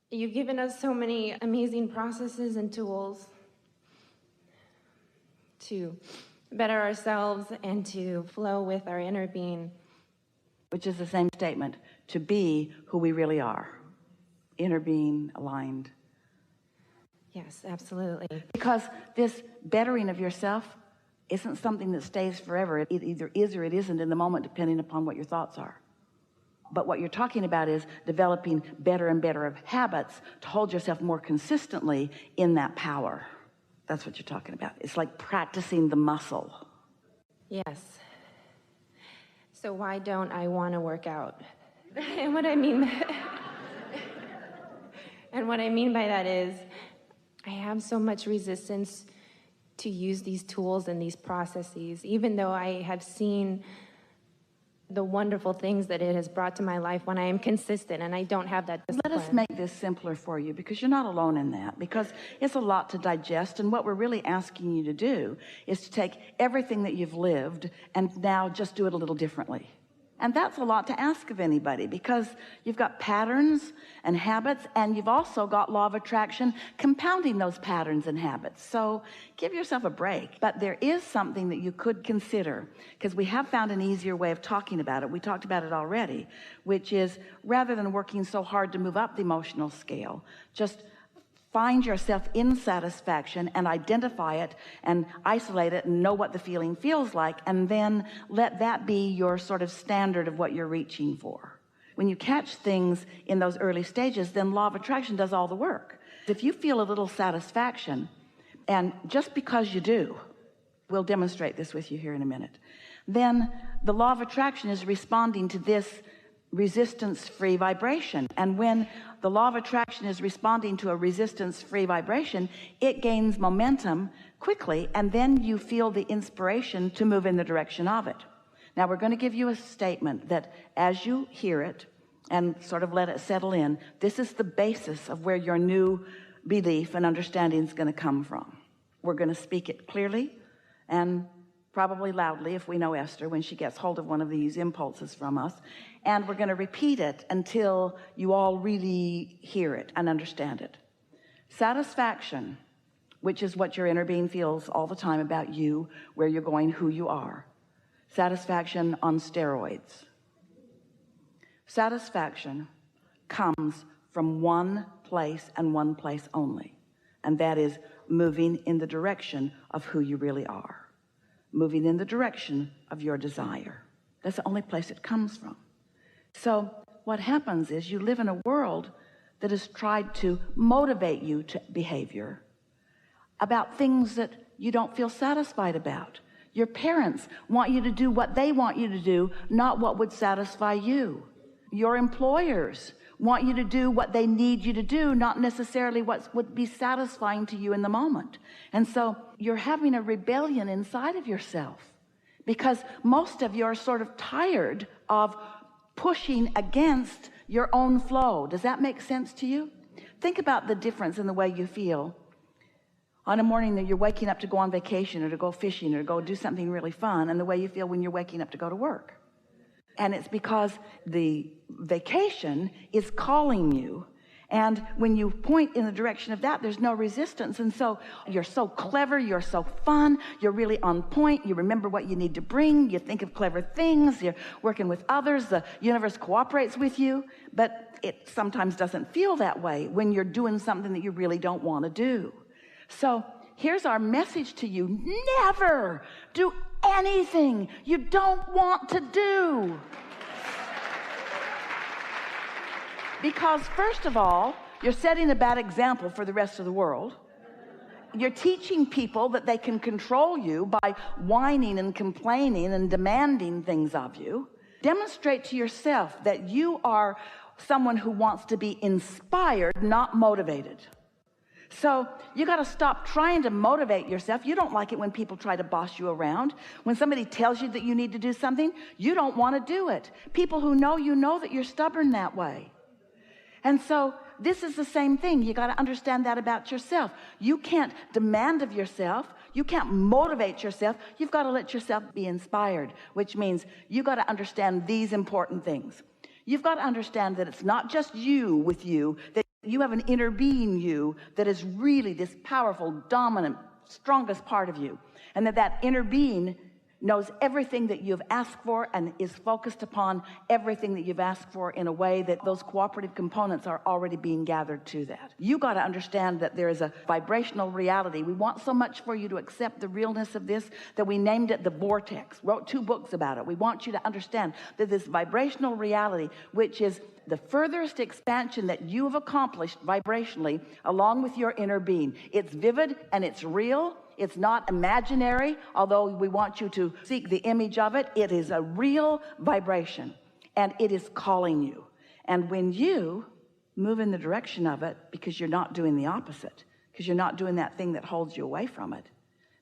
You've given us so many amazing processes and tools to better ourselves and to flow with our inner being. Which is the same statement, to be who we really are. Inner being, aligned. Yes, absolutely. Because this bettering of yourself isn't something that stays forever. It either is or it isn't in the moment, depending upon what your thoughts are. But what you're talking about is developing better and better of habits to hold yourself more consistently in that power. That's what you're talking about. It's like practicing the muscle. Yes. So why don't I want to work out? And what I mean by that is I have so much resistance to use these tools and these processes, even though I have seen the wonderful things that it has brought to my life when I am consistent and I don't have that discipline. Let us make this simpler for you, because you're not alone in that, because it's a lot to digest. And what we're really asking you to do is to take everything that you've lived and now just do it a little differently. And that's a lot to ask of anybody, because you've got patterns and habits, and you've also got law of attraction compounding those patterns and habits. So give yourself a break. But there is something that you could consider, because we have found an easier way of talking about it. We talked about it already, which is, rather than working so hard to move up the emotional scale, just find yourself in satisfaction and identify it and isolate it and know what the feeling feels like, and then let that be your sort of standard of what you're reaching for. When you catch things in those early stages, then law of attraction does all the work. If you feel a little satisfaction, and just because you do, we'll demonstrate this with you here in a minute, then the law of attraction is responding to this resistance-free vibration. And when the law of attraction is responding to a resistance-free vibration, it gains momentum quickly, and then you feel the inspiration to move in the direction of it. Now we're going to give you a statement that, as you hear it and sort of let it settle in, this is the basis of where your new belief and understanding is going to come from. We're going to speak it clearly and probably loudly, if we know Esther, when she gets hold of one of these impulses from us. And we're going to repeat it until you all really hear it and understand it. Satisfaction, which is what your inner being feels all the time about you, where you're going, who you are. Satisfaction on steroids. Satisfaction comes from one place and one place only, and that is moving in the direction of who you really are. Moving in the direction of your desire. That's the only place it comes from. So what happens is you live in a world that has tried to motivate you to behavior about things that you don't feel satisfied about. Your parents want you to do what they want you to do, not what would satisfy you. Your employers want you to do what they need you to do, not necessarily what would be satisfying to you in the moment. And so you're having a rebellion inside of yourself, because most of you are sort of tired of pushing against your own flow. Does that make sense to you? Think about the difference in the way you feel on a morning that you're waking up to go on vacation or to go fishing or to go do something really fun, and the way you feel when you're waking up to go to work. And it's because the vacation is calling you, and when you point in the direction of that, there's no resistance. And so you're so clever, you're so fun, you're really on point, you remember what you need to bring, you think of clever things, you're working with others, the universe cooperates with you. But it sometimes doesn't feel that way when you're doing something that you really don't want to do. So here's our message to you: never do anything you don't want to do. Because first of all, you're setting a bad example for the rest of the world. You're teaching people that they can control you by whining and complaining and demanding things of you. Demonstrate to yourself that you are someone who wants to be inspired, not motivated. So you got to stop trying to motivate yourself. You don't like it when people try to boss you around. When somebody tells you that you need to do something, you don't want to do it. People who know you know that you're stubborn that way. And so this is the same thing. You got to understand that about yourself. You can't demand of yourself. You can't motivate yourself. You've got to let yourself be inspired, which means you got to understand these important things. You've got to understand that it's not just you with you, that you have an inner being you that is really this powerful, dominant, strongest part of you. And that inner being knows everything that you've asked for and is focused upon everything that you've asked for in a way that those cooperative components are already being gathered to that. You got to understand that there is a vibrational reality. We want so much for you to accept the realness of this that we named it the vortex, wrote 2 books about it. We want you to understand that this vibrational reality, which is the furthest expansion that you have accomplished vibrationally along with your inner being, it's vivid and it's real. It's not imaginary, although we want you to seek the image of it. It is a real vibration, and it is calling you. And when you move in the direction of it, because you're not doing the opposite, because you're not doing that thing that holds you away from it,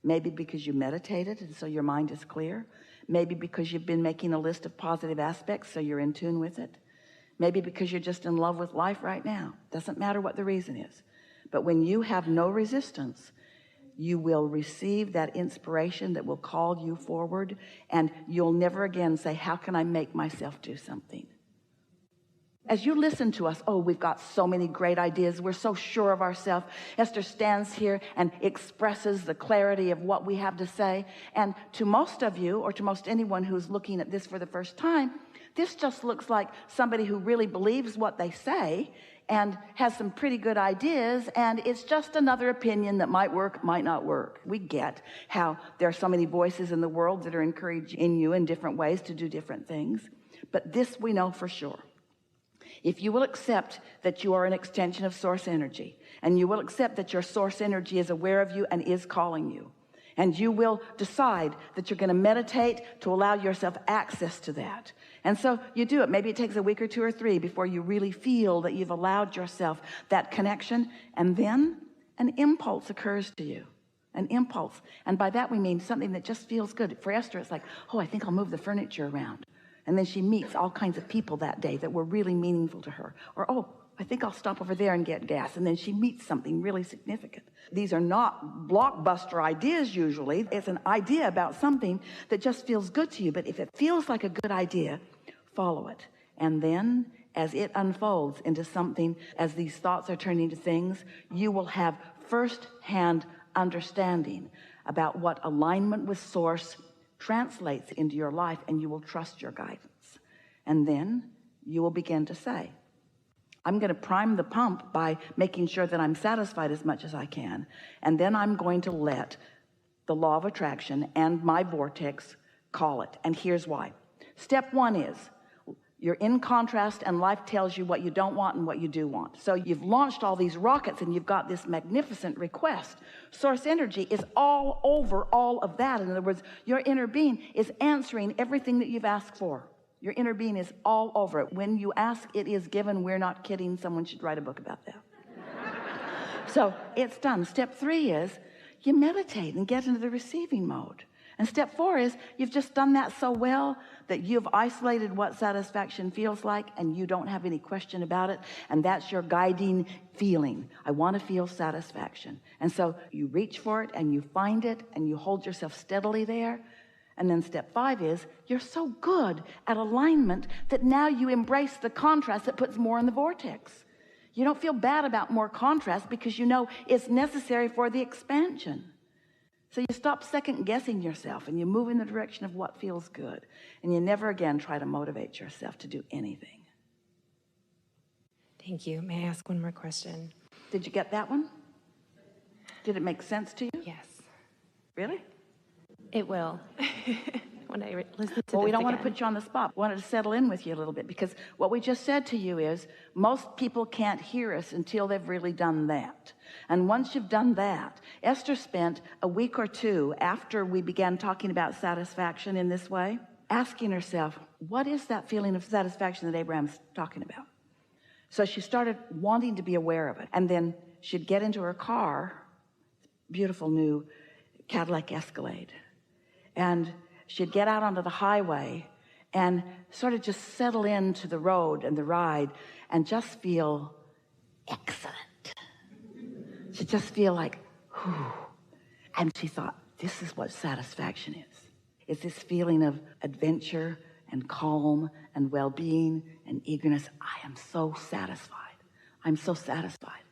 maybe because you meditated and so your mind is clear, maybe because you've been making a list of positive aspects so you're in tune with it, maybe because you're just in love with life right now. Doesn't matter what the reason is. But when you have no resistance, you will receive that inspiration that will call you forward, and you'll never again say, how can I make myself do something? As you listen to us, oh, we've got so many great ideas. We're so sure of ourselves. Esther stands here and expresses the clarity of what we have to say. And to most of you, or to most anyone who's looking at this for the first time, this just looks like somebody who really believes what they say and has some pretty good ideas, and it's just another opinion that might work, might not work. We get how there are so many voices in the world that are encouraging you in different ways to do different things. But this we know for sure. If you will accept that you are an extension of source energy, and you will accept that your source energy is aware of you and is calling you, and you will decide that you're going to meditate to allow yourself access to that. And so you do it. Maybe it takes a week or 2 or 3 before you really feel that you've allowed yourself that connection. And then an impulse occurs to you, an impulse. And by that we mean something that just feels good. For Esther, it's like, oh, I think I'll move the furniture around. And then she meets all kinds of people that day that were really meaningful to her. Or, oh, I think I'll stop over there and get gas. And then she meets something really significant. These are not blockbuster ideas usually. It's an idea about something that just feels good to you. But if it feels like a good idea, follow it. And then as it unfolds into something, as these thoughts are turning to things, you will have first-hand understanding about what alignment with source translates into your life, and you will trust your guidance. And then you will begin to say, I'm going to prime the pump by making sure that I'm satisfied as much as I can. And then I'm going to let the law of attraction and my vortex call it. And here's why. Step 1 is you're in contrast, and life tells you what you don't want and what you do want. So you've launched all these rockets and you've got this magnificent request. Source energy is all over all of that. In other words, your inner being is answering everything that you've asked for. Your inner being is all over it. When you ask, it is given. We're not kidding. Someone should write a book about that. So it's done. Step 3 is you meditate and get into the receiving mode. And step 4 is you've just done that so well that you've isolated what satisfaction feels like, and you don't have any question about it. And that's your guiding feeling. I want to feel satisfaction. And so you reach for it and you find it and you hold yourself steadily there. And then step 5 is you're so good at alignment that now you embrace the contrast that puts more in the vortex. You don't feel bad about more contrast because you know it's necessary for the expansion. So you stop second guessing yourself and you move in the direction of what feels good. And you never again try to motivate yourself to do anything. Thank you. May I ask one more question? Did you get that one? Did it make sense to you? Yes. Really? It will. When I listen to Well, we this don't want to again. put you on the spot. We wanted to settle in with you a little bit, because what we just said to you is most people can't hear us until they've really done that. And once you've done that, Esther spent a week or 2 after we began talking about satisfaction in this way, asking herself, what is that feeling of satisfaction that Abraham's talking about? So she started wanting to be aware of it. And then she'd get into her car, beautiful new Cadillac Escalade, and she'd get out onto the highway and sort of just settle into the road and the ride and just feel excellent. She'd just feel like, whew. And she thought, this is what satisfaction is. It's this feeling of adventure. and calm and well-being and eagerness. I am so satisfied. I'm so satisfied.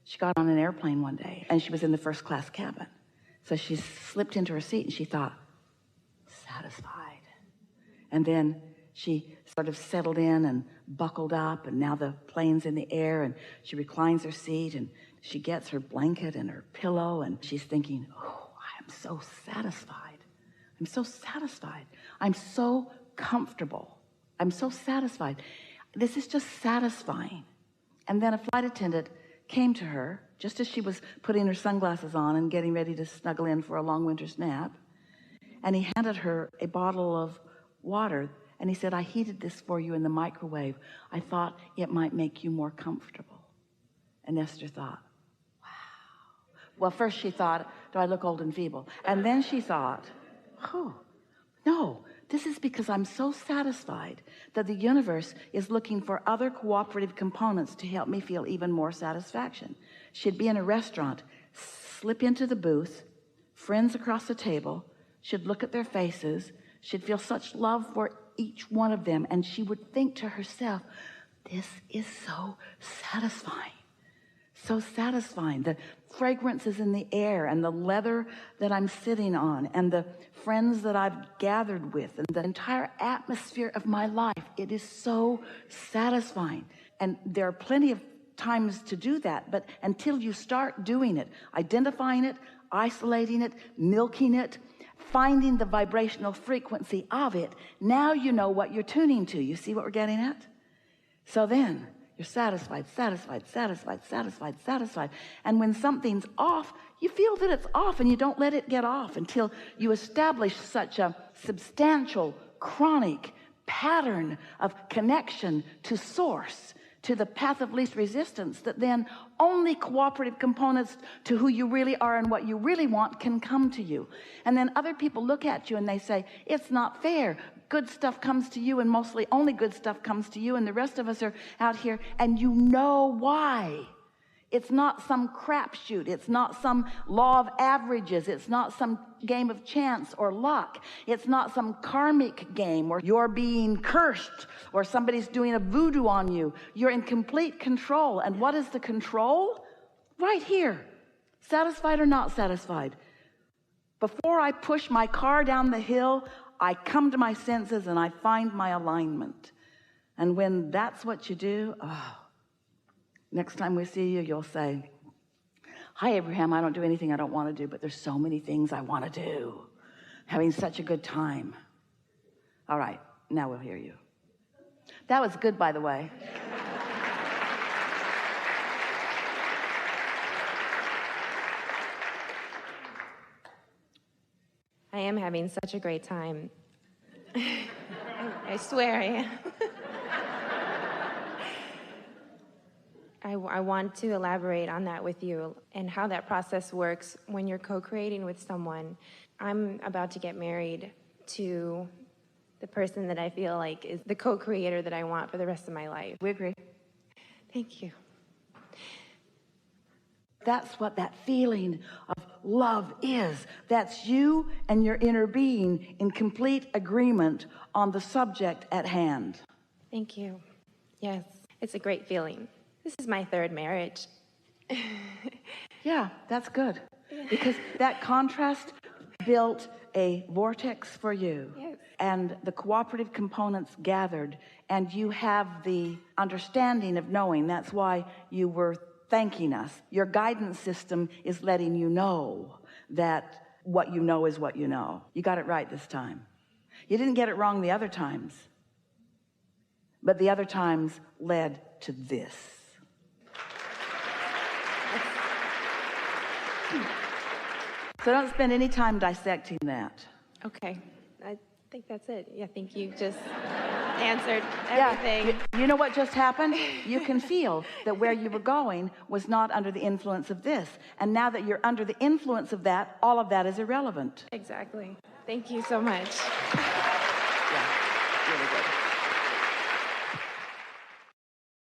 She got on an airplane one day, and she was in the first class cabin. So she slipped into her seat, and she thought, satisfied. And then she sort of settled in and buckled up, and now the plane's in the air, and she reclines her seat, and she gets her blanket and her pillow, and she's thinking, oh, I am so satisfied. I'm so satisfied. I'm so comfortable. I'm so satisfied. This is just satisfying. And then a flight attendant came to her just as she was putting her sunglasses on and getting ready to snuggle in for a long winter's nap. And he handed her a bottle of water, and he said, I heated this for you in the microwave. I thought it might make you more comfortable. And Esther thought, wow. Well, first she thought, do I look old and feeble? And then she thought, oh, no, this is because I'm so satisfied that the universe is looking for other cooperative components to help me feel even more satisfaction. She'd be in a restaurant, slip into the booth, friends across the table, she'd look at their faces, she'd feel such love for each one of them, and she would think to herself, this is so satisfying. So satisfying. The fragrance is in the air, and the leather that I'm sitting on, and the friends that I've gathered with, and the entire atmosphere of my life. It is so satisfying. And there are plenty of times to do that, but until you start doing it, identifying it, isolating it, milking it, finding the vibrational frequency of it, now you know what you're tuning to. You see what we're getting at? So then you're satisfied, satisfied, satisfied, satisfied, satisfied. And when something's off, you feel that it's off, and you don't let it get off until you establish such a substantial, chronic pattern of connection to source, to the path of least resistance, that then only cooperative components to who you really are and what you really want can come to you. And then other people look at you and they say, it's not fair. Good stuff comes to you, and mostly only good stuff comes to you, and the rest of us are out here, and you know why. It's not some crapshoot. It's not some law of averages. It's not some game of chance or luck. It's not some karmic game where you're being cursed or somebody's doing a voodoo on you. You're in complete control. And what is the control? Right here. Satisfied or not satisfied. Before I push my car down the hill, I come to my senses and I find my alignment. And when that's what you do, next time we see you, you'll say, hi, Abraham, I don't do anything I don't want to do, but there's so many things I want to do. Having such a good time. All right, now we'll hear you. That was good, by the way. I am having such a great time. I swear I am. I want to elaborate on that with you and how that process works when you're co-creating with someone. I'm about to get married to the person that I feel like is the co-creator that I want for the rest of my life. We agree. Thank you. That's what that feeling of love is. That's you and your inner being in complete agreement on the subject at hand. Thank you. Yes, it's a great feeling. This is my third marriage. Yeah, that's good. Because that contrast built a vortex for you. Yes. And the cooperative components gathered, and you have the understanding of knowing. That's why you were thanking us. Your guidance system is letting you know that what you know is what you know. You got it right this time. You didn't get it wrong the other times, but the other times led to this. So don't spend any time dissecting that. Okay, I think that's it. Yeah, I think you just answered everything. Yeah, you know what just happened? You can feel that where you were going was not under the influence of this. And now that you're under the influence of that, all of that is irrelevant. Exactly. Thank you so much.